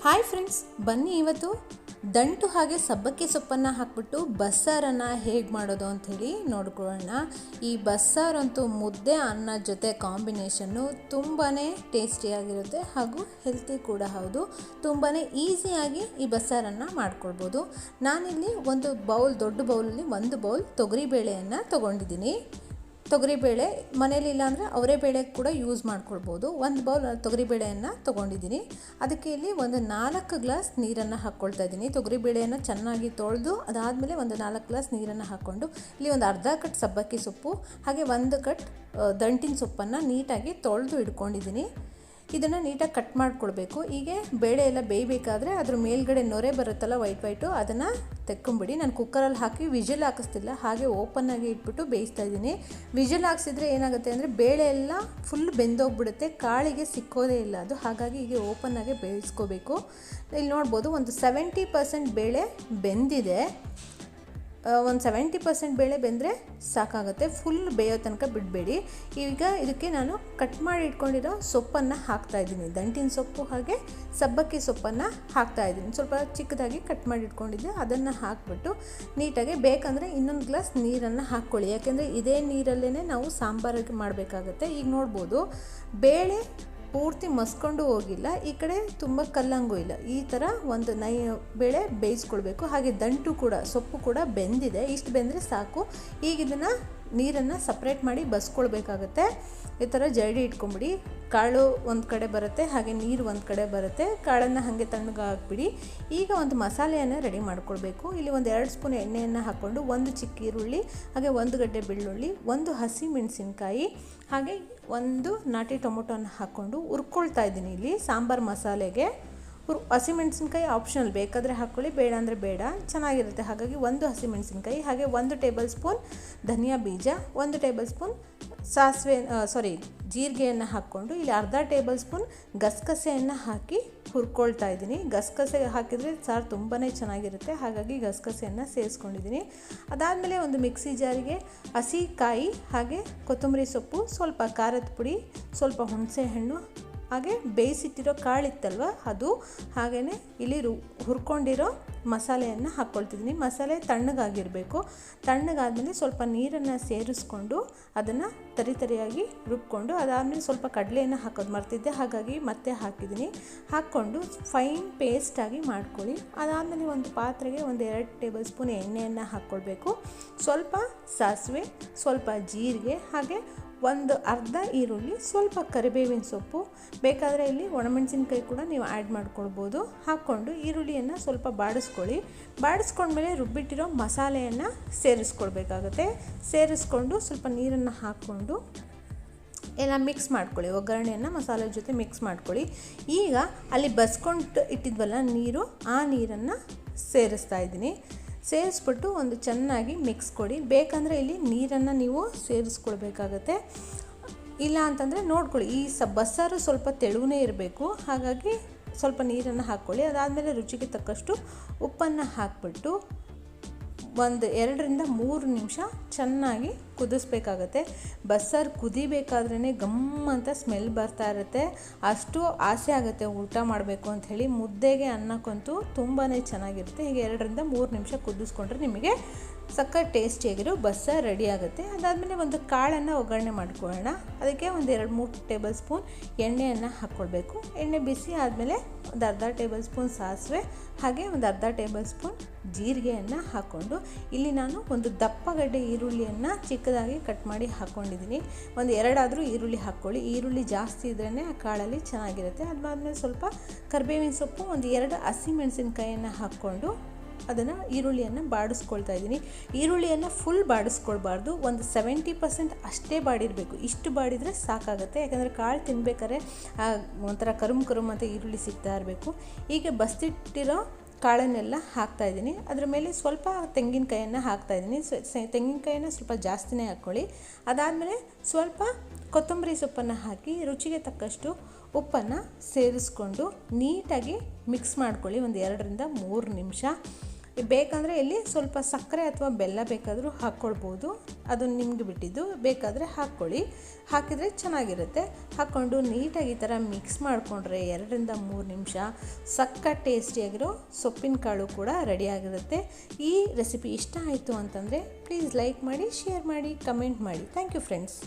Hi friends, ಬನ್ನಿ ಇವತ್ತು ದಂಟು ಹಾಗೆ ಸಬ್ಬಕ್ಕಿ ಸೊಪ್ಪನ್ನು ಹಾಕ್ಬಿಟ್ಟು ಬಸ್ಸಾರನ್ನು ಹೇಗೆ ಮಾಡೋದು ಅಂಥೇಳಿ ನೋಡ್ಕೊಳ್ಳೋಣ. ಈ ಬಸ್ಸಾರಂತೂ ಮುದ್ದೆ ಅನ್ನ ಜೊತೆ ಕಾಂಬಿನೇಷನ್ನು ತುಂಬಾ ಟೇಸ್ಟಿಯಾಗಿರುತ್ತೆ ಹಾಗೂ ಹೆಲ್ತಿ ಕೂಡ ಹೌದು. ತುಂಬಾ ಈಸಿಯಾಗಿ ಈ ಬಸ್ಸಾರನ್ನು ಮಾಡ್ಕೊಳ್ಬೋದು. ನಾನಿಲ್ಲಿ ಒಂದು ದೊಡ್ಡ ಬೌಲಲ್ಲಿ ಒಂದು ಬೌಲ್ ತೊಗರಿಬೇಳೆಯನ್ನು ತೊಗೊಂಡಿದ್ದೀನಿ. ತೊಗರಿಬೇಳೆ ಮನೇಲಿ ಇಲ್ಲಾಂದರೆ ಅವರೇ ಬೇಳೆ ಕೂಡ ಯೂಸ್ ಮಾಡ್ಕೊಳ್ಬೋದು. ಒಂದು ಬೌಲ್ ತೊಗರಿಬೇಳೆಯನ್ನು ತೊಗೊಂಡಿದ್ದೀನಿ. ಅದಕ್ಕೆ ಇಲ್ಲಿ ಒಂದು 4 ಗ್ಲಾಸ್ ನೀರನ್ನು ಹಾಕ್ಕೊಳ್ತಾ ಇದ್ದೀನಿ. ತೊಗರಿಬೇಳೆಯನ್ನು ಚೆನ್ನಾಗಿ ತೊಳೆದು ಅದಾದಮೇಲೆ ಒಂದು 4 ಗ್ಲಾಸ್ ನೀರನ್ನು ಹಾಕ್ಕೊಂಡು ಇಲ್ಲಿ ಒಂದು ಅರ್ಧ ಕಟ್ ಸಬ್ಬಕ್ಕಿ ಸೊಪ್ಪು ಹಾಗೆ 1 ಕಟ್ ದಂಟಿನ ಸೊಪ್ಪನ್ನು ನೀಟಾಗಿ ತೊಳೆದು ಇಟ್ಕೊಂಡಿದ್ದೀನಿ. ಇದನ್ನು ನೀಟಾಗಿ ಕಟ್ ಮಾಡ್ಕೊಳ್ಬೇಕು. ಹೀಗೆ ಬೇಳೆ ಎಲ್ಲ ಬೇಯಬೇಕಾದ್ರೆ ಅದ್ರ ಮೇಲ್ಗಡೆ ನೊರೆ ಬರುತ್ತಲ್ಲ ವೈಟು, ಅದನ್ನು ತೆಕ್ಕೊಂಬಿಡಿ. ನಾನು ಕುಕ್ಕರಲ್ಲಿ ಹಾಕಿ ವಿಜಿಲ್ ಹಾಕಿಸ್ತಿಲ್ಲ, ಹಾಗೆ ಓಪನ್ನಾಗಿ ಇಟ್ಬಿಟ್ಟು ಬೇಯಿಸ್ತಾ ಇದ್ದೀನಿ. ವಿಜಿಲ್ ಹಾಕ್ಸಿದ್ರೆ ಏನಾಗುತ್ತೆ ಅಂದರೆ ಬೇಳೆ ಎಲ್ಲ ಫುಲ್ ಬೆಂದೋಗ್ಬಿಡುತ್ತೆ, ಕಾಳಿಗೆ ಸಿಕ್ಕೋದೇ ಇಲ್ಲ ಅದು. ಹಾಗಾಗಿ ಹೀಗೆ ಓಪನ್ನಾಗೆ ಬೇಯಿಸ್ಕೋಬೇಕು. ಇಲ್ಲಿ ನೋಡ್ಬೋದು ಒಂದು 70% ಬೇಳೆ ಬೆಂದಿದೆ. ಒಂದು 70% ಬೇಳೆ ಬೆಂದರೆ ಸಾಕಾಗುತ್ತೆ, ಫುಲ್ ಬೇಯೋ ತನಕ ಬಿಡಬೇಡಿ. ಈಗ ಇದಕ್ಕೆ ನಾನು ಕಟ್ ಮಾಡಿ ಇಟ್ಕೊಂಡಿರೋ ಸೊಪ್ಪನ್ನು ಹಾಕ್ತಾಯಿದ್ದೀನಿ. ದಂಟಿನ ಸೊಪ್ಪು ಹಾಗೆ ಸಬ್ಬಕ್ಕಿ ಸೊಪ್ಪನ್ನು ಹಾಕ್ತಾಯಿದ್ದೀನಿ. ಸ್ವಲ್ಪ ಚಿಕ್ಕದಾಗಿ ಕಟ್ ಮಾಡಿ ಇಟ್ಕೊಂಡಿದ್ದೆ, ಅದನ್ನು ಹಾಕಿಬಿಟ್ಟು ನೀಟಾಗಿ ಬೇಕಂದರೆ ಇನ್ನೊಂದು ಗ್ಲಾಸ್ ನೀರನ್ನು ಹಾಕ್ಕೊಳ್ಳಿ. ಯಾಕೆಂದರೆ ಇದೇ ನೀರಲ್ಲೇ ನಾವು ಸಾಂಬಾರಿಗೆ ಮಾಡಬೇಕಾಗತ್ತೆ. ಈಗ ನೋಡ್ಬೋದು ಬೇಳೆ ಪೂರ್ತಿ ಮಸ್ಕೊಂಡು ಹೋಗಿಲ್ಲ, ಈ ಕಡೆ ತುಂಬ ಕಲ್ಲಂಗೂ ಇಲ್ಲ. ಈ ಥರ ಒಂದು ಬೇಳೆ ಬೇಯಿಸ್ಕೊಳ್ಬೇಕು. ಹಾಗೆ ದಂಟು ಕೂಡ ಸೊಪ್ಪು ಕೂಡ ಬೆಂದಿದೆ. ಇಷ್ಟು ಬೆಂದರೆ ಸಾಕು. ಈಗ ಇದನ್ನು ನೀರನ್ನು ಸಪ್ರೇಟ್ ಮಾಡಿ ಬಸ್ಕೊಳ್ಬೇಕಾಗತ್ತೆ. ಈ ಥರ ಜರಡಿ ಇಟ್ಕೊಂಬಿಡಿ. ಕಾಳು ಒಂದು ಕಡೆ ಬರುತ್ತೆ, ಹಾಗೆ ನೀರು ಒಂದು ಕಡೆ ಬರುತ್ತೆ. ಕಾಳನ್ನು ಹಾಗೆ ತಣ್ಣಗೆ ಹಾಕ್ಬಿಡಿ. ಈಗ ಒಂದು ಮಸಾಲೆಯನ್ನು ರೆಡಿ ಮಾಡ್ಕೊಳ್ಬೇಕು. ಇಲ್ಲಿ ಒಂದು 2 ಸ್ಪೂನ್ ಎಣ್ಣೆಯನ್ನು ಹಾಕ್ಕೊಂಡು 1 ಚಿಕ್ಕ ಈರುಳ್ಳಿ ಹಾಗೆ 1 ಗಡ್ಡೆ ಬೆಳ್ಳುಳ್ಳಿ, 1 ಹಸಿ ಮೆಣಸಿನ್ಕಾಯಿ ಹಾಗೆ 1 ನಾಟಿ ಟೊಮೊಟೊನ ಹಾಕ್ಕೊಂಡು ಹುರ್ಕೊಳ್ತಾ ಇದ್ದೀನಿ. ಇಲ್ಲಿ ಸಾಂಬಾರು ಮಸಾಲೆಗೆ ಹಸಿಮೆಣಸಿನ್ಕಾಯಿ ಆಪ್ಷನಲ್, ಬೇಕಾದರೆ ಹಾಕ್ಕೊಳ್ಳಿ, ಬೇಡ ಅಂದರೆ ಬೇಡ, ಚೆನ್ನಾಗಿರುತ್ತೆ. ಹಾಗಾಗಿ 1 ಹಸಿಮೆಣಸಿನ್ಕಾಯಿ ಹಾಗೆ 1 ಟೇಬಲ್ ಸ್ಪೂನ್ ಧನಿಯಾ ಬೀಜ, 1 ಟೇಬಲ್ ಸ್ಪೂನ್ ಜೀರಿಗೆಯನ್ನು ಹಾಕ್ಕೊಂಡು ಇಲ್ಲಿ ಅರ್ಧ ಟೇಬಲ್ ಸ್ಪೂನ್ ಗಸಗಸೆಯನ್ನು ಹಾಕಿ ಹುರ್ಕೊಳ್ತಾ ಇದ್ದೀನಿ. ಗಸಗಸೆ ಹಾಕಿದರೆ ಸಾರು ತುಂಬಾ ಚೆನ್ನಾಗಿರುತ್ತೆ, ಹಾಗಾಗಿ ಗಸಗಸೆಯನ್ನು ಸೇರಿಸ್ಕೊಂಡಿದ್ದೀನಿ. ಅದಾದಮೇಲೆ ಒಂದು ಮಿಕ್ಸಿ ಜಾರಿಗೆ ಹಸಿ ಕಾಯಿ ಹಾಗೆ ಕೊತ್ತಂಬರಿ ಸೊಪ್ಪು, ಸ್ವಲ್ಪ ಖಾರದ ಪುಡಿ, ಸ್ವಲ್ಪ ಹುಣಸೆ ಹಣ್ಣು ಹಾಗೆ ಬೇಯಿಸಿಟ್ಟಿರೋ ಕಾಳಿತ್ತಲ್ವ ಅದು, ಹಾಗೆಯೇ ಇಲ್ಲಿ ಹುರ್ಕೊಂಡಿರೋ ಮಸಾಲೆಯನ್ನು ಹಾಕ್ಕೊಳ್ತಿದ್ದೀನಿ. ಮಸಾಲೆ ತಣ್ಣಗಾಗಿರಬೇಕು. ತಣ್ಣಗಾದಮೇಲೆ ಸ್ವಲ್ಪ ನೀರನ್ನು ಸೇರಿಸ್ಕೊಂಡು ಅದನ್ನು ತರಿಯಾಗಿ ರುಬ್ಕೊಂಡು, ಅದಾದಮೇಲೆ ಸ್ವಲ್ಪ ಕಡಲೆಯನ್ನು ಹಾಕೋದು ಮರ್ತಿದ್ದೆ, ಹಾಗಾಗಿ ಮತ್ತೆ ಹಾಕಿದ್ದೀನಿ. ಹಾಕ್ಕೊಂಡು ಫೈನ್ ಪೇಸ್ಟಾಗಿ ಮಾಡ್ಕೊಳ್ಳಿ. ಅದಾದಮೇಲೆ ಒಂದು ಪಾತ್ರೆಗೆ ಒಂದು 2 ಟೇಬಲ್ ಸ್ಪೂನ್ ಎಣ್ಣೆಯನ್ನು ಹಾಕ್ಕೊಳ್ಬೇಕು. ಸ್ವಲ್ಪ ಸಾಸಿವೆ, ಸ್ವಲ್ಪ ಜೀರಿಗೆ ಹಾಗೆ ಒಂದು ಅರ್ಧ ಈರುಳ್ಳಿ, ಸ್ವಲ್ಪ ಕರಿಬೇವಿನ ಸೊಪ್ಪು, ಬೇಕಾದರೆ ಇಲ್ಲಿ ಒಣಮೆಣಸಿನ್ಕಾಯಿ ಕೂಡ ನೀವು ಆ್ಯಡ್ ಮಾಡ್ಕೊಳ್ಬೋದು. ಹಾಕ್ಕೊಂಡು ಈರುಳ್ಳಿಯನ್ನು ಸ್ವಲ್ಪ ಬಾಡಿಸ್ಕೊಂಡ್ಮೇಲೆ ರುಬ್ಬಿಟ್ಟಿರೋ ಮಸಾಲೆಯನ್ನು ಸೇರಿಸ್ಕೊಳ್ಬೇಕಾಗತ್ತೆ. ಸೇರಿಸ್ಕೊಂಡು ಸ್ವಲ್ಪ ನೀರನ್ನು ಹಾಕ್ಕೊಂಡು ಎಲ್ಲ ಮಿಕ್ಸ್ ಮಾಡ್ಕೊಳ್ಳಿ. ಒಗ್ಗರಣೆಯನ್ನು ಮಸಾಲೆ ಜೊತೆ ಮಿಕ್ಸ್ ಮಾಡ್ಕೊಳ್ಳಿ. ಈಗ ಅಲ್ಲಿ ಬಸ್ಕೊಂಡು ಇಟ್ಟಿದ್ವಲ್ಲ ನೀರು, ಆ ನೀರನ್ನು ಸೇರಿಸ್ತಾ ಇದ್ದೀನಿ. ಸೇರಿಸ್ಬಿಟ್ಟು ಒಂದು ಚೆನ್ನಾಗಿ ಮಿಕ್ಸ್ ಕೊಡಿ. ಬೇಕಂದರೆ ಇಲ್ಲಿ ನೀರನ್ನು ನೀವು ಸೇರಿಸ್ಕೊಳ್ಬೇಕಾಗತ್ತೆ. ಇಲ್ಲ ಅಂತಂದರೆ ನೋಡ್ಕೊಳ್ಳಿ, ಈ ಬಸ್ಸಾರು ಸ್ವಲ್ಪ ತೆಳುವೇ ಇರಬೇಕು, ಹಾಗಾಗಿ ಸ್ವಲ್ಪ ನೀರನ್ನು ಹಾಕ್ಕೊಳ್ಳಿ. ಅದಾದಮೇಲೆ ರುಚಿಗೆ ತಕ್ಕಷ್ಟು ಉಪ್ಪನ್ನು ಹಾಕ್ಬಿಟ್ಟು ಒಂದು 2 ರಿಂದ 3 ನಿಮಿಷ ಚೆನ್ನಾಗಿ ಕುದಿಸ್ಬೇಕಾಗತ್ತೆ. ಬಸ್ಸಾರು ಕುದಿಬೇಕಾದ್ರೇ ಗಮ್ ಅಂತ ಸ್ಮೆಲ್ ಬರ್ತಾ ಇರುತ್ತೆ. ಅಷ್ಟು ಆಸೆ ಆಗುತ್ತೆ ಊಟ ಮಾಡಬೇಕು ಅಂಥೇಳಿ. ಮುದ್ದೆಗೆ ಅನ್ನಕ್ಕಂತೂ ತುಂಬಾ ಚೆನ್ನಾಗಿರುತ್ತೆ. ಹೀಗೆ 2 ರಿಂದ 3 ನಿಮಿಷ ಕುದಿಸ್ಕೊಂಡ್ರೆ ನಿಮಗೆ ಸಖತ್ ಟೇಸ್ಟಿಯಾಗಿರೋ ಬಸ್ಸಾರು ರೆಡಿ ಆಗುತ್ತೆ. ಅದಾದಮೇಲೆ ಒಂದು ಕಾಳನ್ನು ಒಗ್ಗರಣೆ ಮಾಡ್ಕೊಳ್ಳೋಣ. ಅದಕ್ಕೆ ಒಂದು 2-3 ಟೇಬಲ್ ಸ್ಪೂನ್ ಎಣ್ಣೆಯನ್ನು ಹಾಕ್ಕೊಳ್ಬೇಕು. ಎಣ್ಣೆ ಬಿಸಿ ಆದಮೇಲೆ ಒಂದು ಅರ್ಧ ಟೇಬಲ್ ಸ್ಪೂನ್ ಸಾಸಿವೆ ಹಾಗೆ ಒಂದು ಅರ್ಧ ಟೇಬಲ್ ಸ್ಪೂನ್ ಜೀರಿಗೆಯನ್ನು ಹಾಕ್ಕೊಂಡು ಇಲ್ಲಿ ನಾನು ಒಂದು ದಪ್ಪಗಡ್ಡೆ ಈರುಳ್ಳಿಯನ್ನು ಚಿಕ್ಕದಾಗಿ ಕಟ್ ಮಾಡಿ ಹಾಕ್ಕೊಂಡಿದ್ದೀನಿ. ಒಂದು 2 ಆದರೂ ಈರುಳ್ಳಿ ಹಾಕ್ಕೊಳ್ಳಿ. ಈರುಳ್ಳಿ ಜಾಸ್ತಿ ಇದ್ರೇ ಆ ಕಾಳಲ್ಲಿ ಚೆನ್ನಾಗಿರುತ್ತೆ. ಅದಾದಮೇಲೆ ಸ್ವಲ್ಪ ಕರಿಬೇವಿನ ಸೊಪ್ಪು, ಒಂದು 2 ಹಸಿಮೆಣಸಿನ್ಕಾಯಿಯನ್ನು ಹಾಕ್ಕೊಂಡು ಅದನ್ನು ಈರುಳ್ಳಿಯನ್ನು ಬಾಡಿಸ್ಕೊಳ್ತಾ ಇದ್ದೀನಿ. ಈರುಳ್ಳಿಯನ್ನು ಫುಲ್ ಬಾಡಿಸ್ಕೊಳ್ಬಾರ್ದು, ಒಂದು 70% ಅಷ್ಟೇ ಬಾಡಿರಬೇಕು. ಇಷ್ಟು ಬಾಡಿದರೆ ಸಾಕಾಗುತ್ತೆ. ಯಾಕಂದರೆ ಕಾಳು ತಿನ್ಬೇಕಾದ್ರೆ ಒಂಥರ ಕರುಮ್ ಅಂತ ಈರುಳ್ಳಿ ಸಿಗ್ತಾ ಇರಬೇಕು. ಹೀಗೆ ಬಸ್ತಿಟ್ಟಿರೋ ಕಾಳನ್ನೆಲ್ಲ ಹಾಕ್ತಾಯಿದ್ದೀನಿ. ಅದರ ಮೇಲೆ ಸ್ವಲ್ಪ ತೆಂಗಿನಕಾಯನ್ನು ಹಾಕ್ತಾಯಿದ್ದೀನಿ. ತೆಂಗಿನಕಾಯಿನ ಸ್ವಲ್ಪ ಜಾಸ್ತಿನೇ ಹಾಕ್ಕೊಳ್ಳಿ. ಅದಾದಮೇಲೆ ಸ್ವಲ್ಪ ಕೊತ್ತಂಬರಿ ಸೊಪ್ಪನ್ನು ಹಾಕಿ ರುಚಿಗೆ ತಕ್ಕಷ್ಟು ಉಪ್ಪನ್ನು ಸೇರಿಸ್ಕೊಂಡು ನೀಟಾಗಿ ಮಿಕ್ಸ್ ಮಾಡ್ಕೊಳ್ಳಿ. ಒಂದು 2 ರಿಂದ 3 ನಿಮಿಷ. ಬೇಕಂದರೆ ಇಲ್ಲಿ ಸ್ವಲ್ಪ ಸಕ್ಕರೆ ಅಥವಾ ಬೆಲ್ಲ ಬೇಕಾದರೂ ಹಾಕ್ಕೊಳ್ಬೋದು, ಅದು ನಿಮ್ಗೆ ಬಿಟ್ಟಿದ್ದು. ಬೇಕಾದರೆ ಹಾಕ್ಕೊಳ್ಳಿ, ಹಾಕಿದರೆ ಚೆನ್ನಾಗಿರುತ್ತೆ. ಹಾಕ್ಕೊಂಡು ನೀಟಾಗಿ ಈ ಥರ ಮಿಕ್ಸ್ ಮಾಡಿಕೊಂಡ್ರೆ 2-3 ನಿಮಿಷ ಸಕ್ಕ ಟೇಸ್ಟಿಯಾಗಿರೋ ಸೊಪ್ಪಿನ ಕಾಳು ಕೂಡ ರೆಡಿಯಾಗಿರುತ್ತೆ. ಈ ರೆಸಿಪಿ ಇಷ್ಟ ಆಯಿತು ಅಂತಂದರೆ ಪ್ಲೀಸ್ ಲೈಕ್ ಮಾಡಿ, ಶೇರ್ ಮಾಡಿ, ಕಮೆಂಟ್ ಮಾಡಿ. Thank you friends.